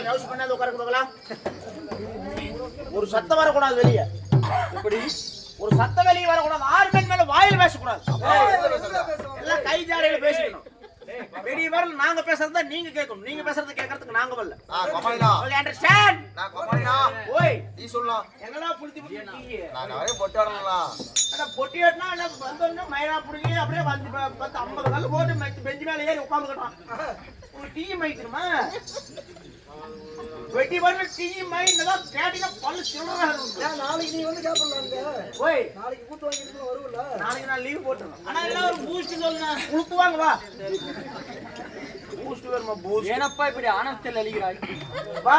யோசி பண்ணாத உட்கார கொடுக்கலாம். ஒரு சத்தம் வரக்கூடாது வெளியே. எப்படி ஒரு சத்தம் வெளியே வரக்கூடாது. 6 பேர் மேல வாயில பேசக்கூடாது. எல்லாம் கை ஜாடையில பேசிக்கணும். வெளியே வரல நாங்க பேசுறத நீங்க கேட்கணும். நீங்க பேசுறத கேட்கறதுக்கு நாங்க வரல. Okay understand. நான் கோமாளினா ஓய் நீ சொல்லலாம். என்னடா புடிச்சு புடிச்சு நான் நிறைய பொட்டு வரலாம். அட பொட்டி வெட்டனா என்ன வந்தோம்னா மயிரா புடிங்க அப்படியே வந்து 50 கல்ல போட்டு பெஞ்ச் மேல ஏறி உட்கார்ந்துட்டான். ஒரு டீ மைக்குமா வெட்டி வரல டீ மைன்னதா கேட்டினா பல்ல சில்லறா இருக்கும். நாளைக்கு நீ வந்து கேப்பலாம்ங்க. ஓய் நாளைக்கு கூட்டு வாங்கிட்டு வருவல. நாளைக்கு நான் லீவ் போட்டுறேன். ஆனா எல்லாம் ஒரு பூஸ்ட் சொல்லுங்க. குளுக்குவாங்க வா. பூஸ்ட் வேணுமா பூஸ்ட்? ஏனப்பா இப்படி ஆனந்தத்தில் அழிகிறாய்? வா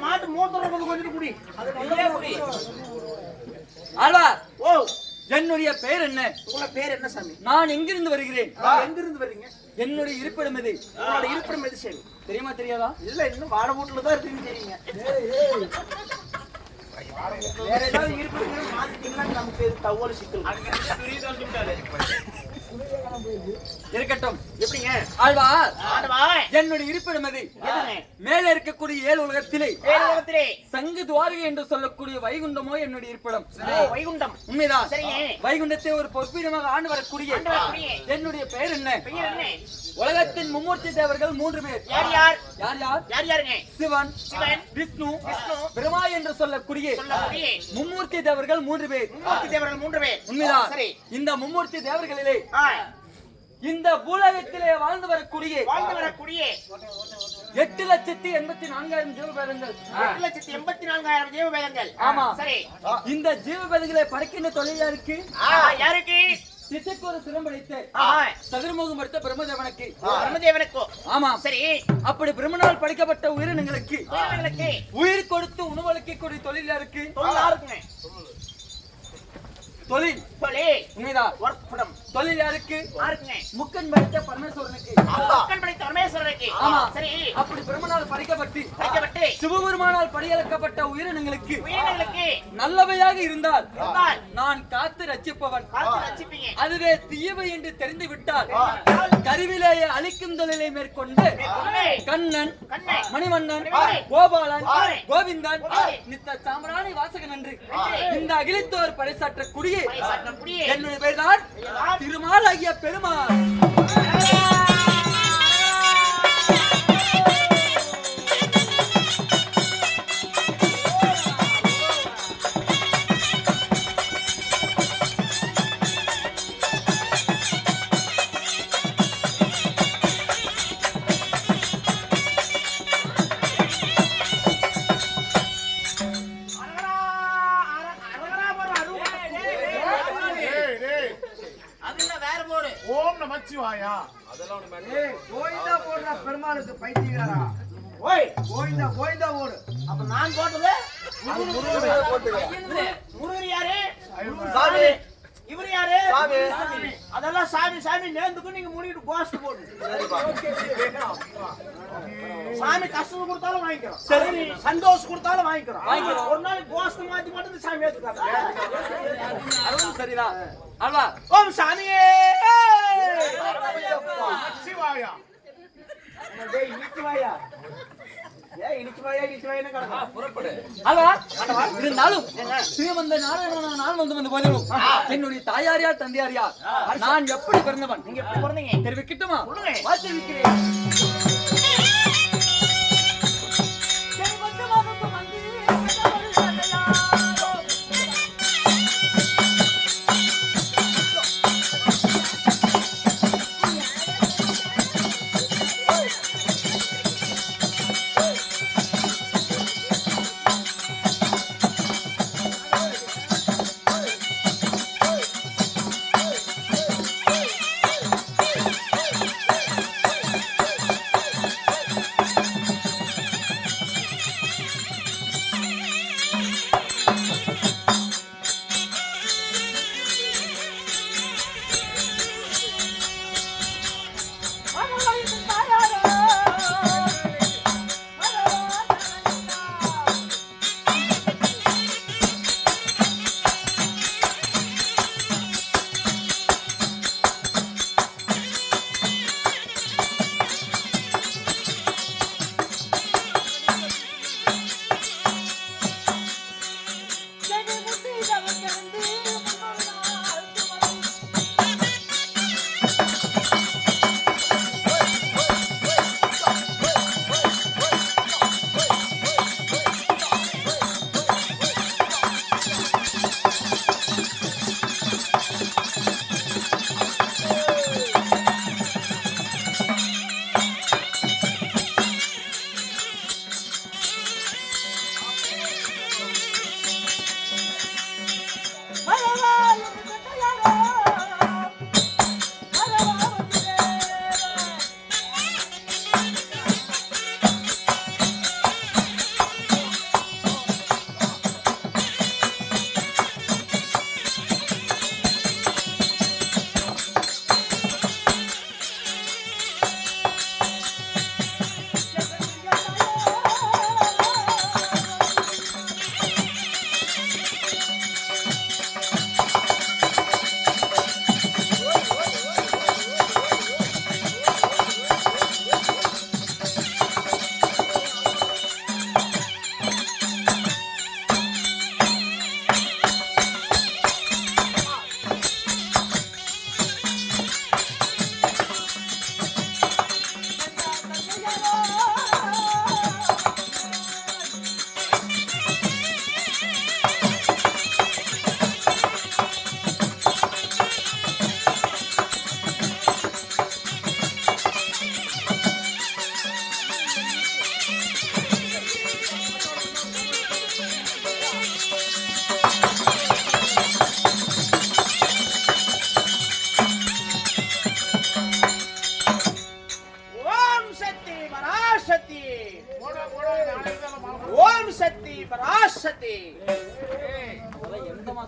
மாட்டு மூத்தற கொஞ்சம் குடி. அது நல்லா குடி. ஆழ்வா ஓ என்னுடைய பெயர் என்ன? உங்க பேர் என்ன சாமி? நான் எங்கிருந்து வருகிறேன்? எங்க இருந்து வர்றீங்க? என்னுடைய இருப்பிடம் எது? உங்களோட இருப்பிடம் எது சாமி? தெரியுமா தெரியாதா? இல்ல இன்னும் வாட வீட்டுல தான் இருக்குன்னு தெரியுங்க. வேற ஏதாவது இருப்பிடம் மாத்திட்டீங்கன்னா நமக்கு தகவல் சிக்கல். இருக்கட்டும். எப்படிங்க? ஆழ்வா ஆண்டவா என்னுடைய இருப்பிடம் எது? மேல இருக்கக்கூடிய 7 உலகத்திலே வேலவத்திலே சங்கு துவாரகை என்று சொல்லக்கூடிய வைகுண்டமோ என்னுடைய இருப்பிடம். வைகுண்டம். உண்மைதான். சரிங்க. வைகுண்டத்தை ஒரு பொற்பிடமாக ஆண்டு வரக்கூடிய என்னுடைய பெயர் என்ன? பெயர் என்ன? உலகத்தின் மும்மூர்த்தி தேவர்கள் 3 பேர். யார் யார்? யார் யார்? யார் யாருங்க? சிவன், சிவன், விஷ்ணு, விஷ்ணு, பிரம்மா என்று சொல்லக்கூடிய மும்மூர்த்தி தேவர்கள் 3 பேர். மும்மூர்த்தி தேவர்கள் 3 பேர். உண்மைதான். சரி. இந்த மும்மூர்த்தி தேவர்களிலே இந்த பூலகத்திலே வாழ்ந்து வரக்கூடிய 8,84,000 ஜீவபேதங்கள். 8,84,000 ஜீவபேதங்கள். ஆமா. சரி. இந்த ஜீவபேதங்களை படைக்கின்ற தொழில் யாருக்கு? யாருக்கு? திசைக்கு ஒரு சிரம்படைத்து சதுர்முகம் எடுத்த பிரம்மதேவனுக்கு. பிரம்மதேவனுக்கு. ஆமா. சரி. அப்படி பிரம்மனால் படைக்கப்பட்ட உயிரினங்களுக்கு உயிரினங்களுக்கு உயிர் கொடுத்து உணவளிக்கக்கூடிய தொழில் யாருக்கு? தொழில் யாருக்குங்க? தொழில் உண்மைதான். தொழில் யாருக்கு? முக்கன் படைத்த பரமேஸ்வரனுக்கு. முக்கன் படைத்த பரமேஸ்வரனுக்கு. ஆமா. சரி. அப்படி பிரம்மனால் படைக்கப்பட்டு சிவபெருமானால் படையெடுக்கப்பட்ட உயிரினங்களுக்கு நல்லவையாக இருந்தால் நான் காத்து ரட்சிப்பவன். அதுவே தீயவை என்று தெரிந்து விட்டால் கருவிலேயே அழிக்கும் தொழிலை மேற்கொண்டு கண்ணன், மணிவண்ணன், கோபாலன், கோவிந்தன், நித்த சாம்பிராணி வாசகன் என்று இந்த அகிலத்தோர் பறைசாற்றக்கூடிய என்னுடைய பெயர் தான் திருமால் ஆகிய பெருமாள். ஓம் நமச்சிவாயா. கோயிந்தா போடுற பெருமாளுக்கு பைத்தியக்காரா. ஓய் கோயிந்தா போடு. அப்ப நான் போட்டது முருகர் யாரு? சாமி. இவர் யாரு? சாமி. அதெல்லாம் சாமி நேர்ந்துக்கு நீங்க முடிட்டு கோஸ்ட் போடுங்க. சாமி கஷ்டம் கொடுத்தாலும் வாங்கிக்கிறோம். சரி. சந்தோஷம் கொடுத்தாலும் வாங்கிக்கிறோம். ஒரு நாளைக்கு கோஸ்ட் மாத்தி மட்டும் சாமி ஏத்துக்காங்க. அதுவும் சரிதான். ஆமா. ஓம் சாமியே. சிவாயா. டேய் இனிச்சுவாயா. இனிச்சுவாயா புறப்படு. ஆமா. இருந்தாலும் ஸ்ரீமந்த நாராயண நான் வந்து போதிலும் என்னுடைய தாயார் யார், தந்தையார் யார், நான் எப்படி பிறந்தவன், நீங்க எப்படி பிறந்தீங்க தெரிவிக்கட்டுமா? வாசிக்கிறேன்.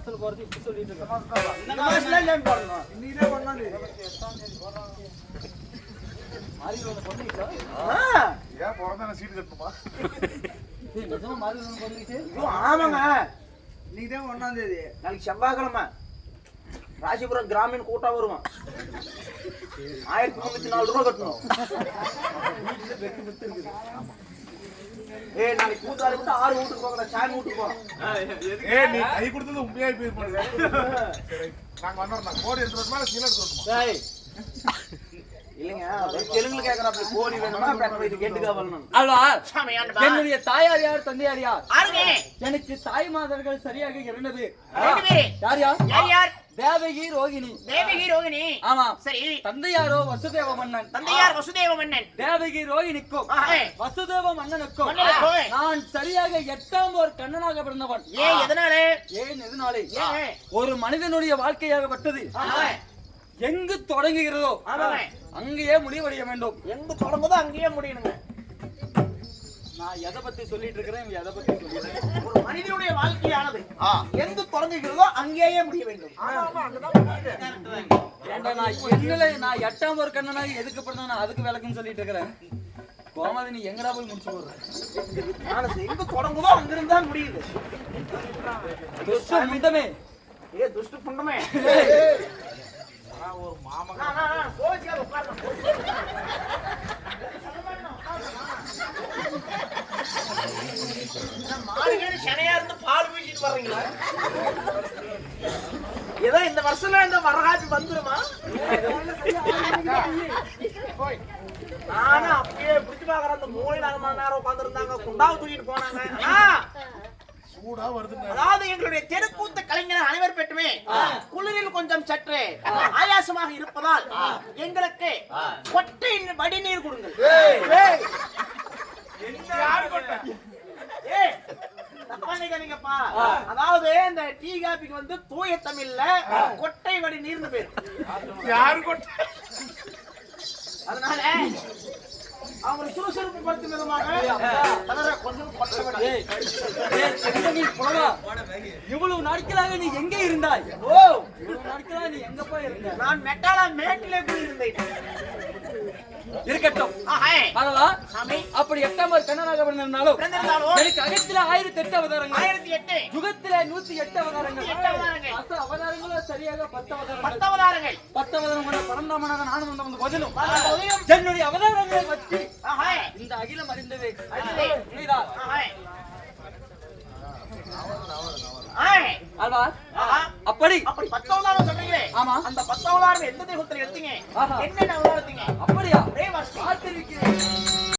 மாசத்துல போறது இப்படி சொல்லிட்டு இருக்க. இந்த மாசத்துல இல்ல போடணும். இன்னைக்குதான் ஒண்ணாம் தேதி. மாரியம்மன் ஒண்ணு பொண்ணுச்சா? ஏன் பிறந்தா சீட்டு கட்டணுமா? ஏய் நிஜமா மாரியம்மன் ஒண்ணு பொண்ணுச்சு? ஐயோ, ஆமாங்க. இன்னைக்குதான் ஒண்ணாம் தேதி. நாளைக்கு செவ்வாய்க்கிழமை ராசிபுரம் கிராமீண கூட்டம் வருவான். 1304 ரூபாய் கட்டணும். ஏய், நாளைக்கு கூத்தாடி விட்டு 6 வீட்டுக்கு போகிறேன், சாமி வீட்டுக்கு போறோம். நீ கை கொடுத்தது உண்மையா போய் பண்ணுங்க. நாங்க வந்தோம் கோடி எடுத்து மேல கீழே எடுத்து ஏய், இல்லைங்க, தெலுங்குல கேக்குறாப்ல, கோழி வேணுமா பெட்ட இது கேட்டுக்கா வரணும். அல்வா சாமி ஆண்டவா. என்னுடைய தாயார் யார் தந்தையார் யார்? ஆருங்க? எனக்கு தாய் மாதர்கள் சரியாக இருந்தது. ரெண்டு பேரு. யார் யார்? யார் யார்? தேவகி ரோகிணி. தேவகி ரோகிணி. ஆமா. சரி. தந்தையாரோ வசுதேவ மன்னன். தந்தையார் வசுதேவ மன்னன். தேவகி ரோகிணிக்கும் ஆஹா. வசுதேவ மன்னனுக்கும் மன்னனுக்கும் நான் சரியாக 8ஆம் ஒரு கண்ணனாக பிறந்தவன். ஏன் எதனால? ஏன் எதனாலே? ஏன்? ஒரு மனிதனுடைய வாழ்க்கையாகப்பட்டது ஆமா. எங்கு தொடங்குகிறதோ ஆமாங்க. அங்கேயே முடிவடைய வேண்டும். எங்க தொடங்குதோ அங்கேயே முடியணுங்க. நான் எதை பத்தி சொல்லிட்டு இருக்கிறேன், எதை பத்தி சொல்லிட்டு இருக்கேன்? ஒரு மனிதனுடைய வாழ்க்கையானது எங்கு தொடங்குகிறதோ அங்கேயே முடிய வேண்டும். ஏன்டா நான் 8ஆம் ஒரு கண்ணனாக எதுக்கு பிறந்தேன் அதுக்கு விளக்குன்னு சொல்லிட்டு இருக்கிறேன். கோமாதி நீ எங்கடா போய் முடிச்சு போடுற? ஆனது எங்க தொடங்குதோ அங்கிருந்து தான் முடியுது. துஷ்ட முண்டமே. ஏ துஷ்டு புண்டமே. ஒரு மாமா கோச்சியால உட்கார்ந்து மாடுகள் சனையா இருந்து பால் வீசிட்டு வர்றீங்களா? ஏதோ இந்த வருஷத்துல இந்த வரகாட்சி வந்துருமா? நானும் அப்படியே பிடிச்சு பாக்குறேன். அந்த மூலையில 1/2 மணி நேரம் உட்கார்ந்துருந்தாங்க, குண்டாவை தூக்கிட்டு போனாங்க. சூடா வருதுங்க. அதாவது எங்களுடைய தெருக்கூத்த கலைஞர் அனைவர் பெற்றுமே குளிரில் கொஞ்சம் சற்று ஆயாசமாக இருப்பதால் எங்களுக்கு கொட்டை வடிநீர் கொடுங்கள். ஏய், தப்பா நினைக்காதீங்கப்பா. அதாவது இந்த டீ காபிக்கு வந்து தூய தமிழ்ல கொட்டை வடி நீர்னு பேரு. யாரு கொட்டை? அதனால அவங்க சுறுசுறுப்பு படுத்தும் விதமாக கொஞ்சம் கொட்டை வடி. ஏய், ஏய், செங்கனி புலவா, இவ்வளவு நாட்களாக நீ எங்க இருந்தாய்? ஓ, இவ்வளவு நாட்களாக நீ எங்க போய் இருந்த? நான் மெட்டாலா மேட்டிலே போய் இருந்தேன். இருக்கட்டும். ஆஹா. பரவா, சாமி. அப்படி 8ஆம் ஒரு கண்ணனாக பிறந்திருந்தாலும் பிறந்திருந்தாலும் எனக்கு அகத்தில 1008 அவதாரங்கள், 1008 யுகத்தில 108 அவதாரங்கள், 108 அவதாரங்கள். அச அவதாரங்களும் சரியாக 10 அவதாரங்கள். 10 அவதாரங்கள். 10 அவதாரம் கொண்ட பரந்தாமனாக நானும் வந்த பதிலும் பதிலும். என்னுடைய அவதாரங்களை பற்றி ஆஹா. இந்த அகிலம் அறிந்தது. அறிந்தது. புரியுதா? ஆஹா. ஆஹா. அல்வா, ஆஹா. அப்படி அப்படி 10 அவதாரம் சொன்னீங்களே, ஆமா. அந்த 10 அவதாரம் எந்த தெய்வத்துல எடுத்தீங்க? ஆஹா. என்னென்ன அவதாரம் எடுத்தீங்க? அப்படியா? ஒரே வருஷம். பார்த்திருக்கிறேன்.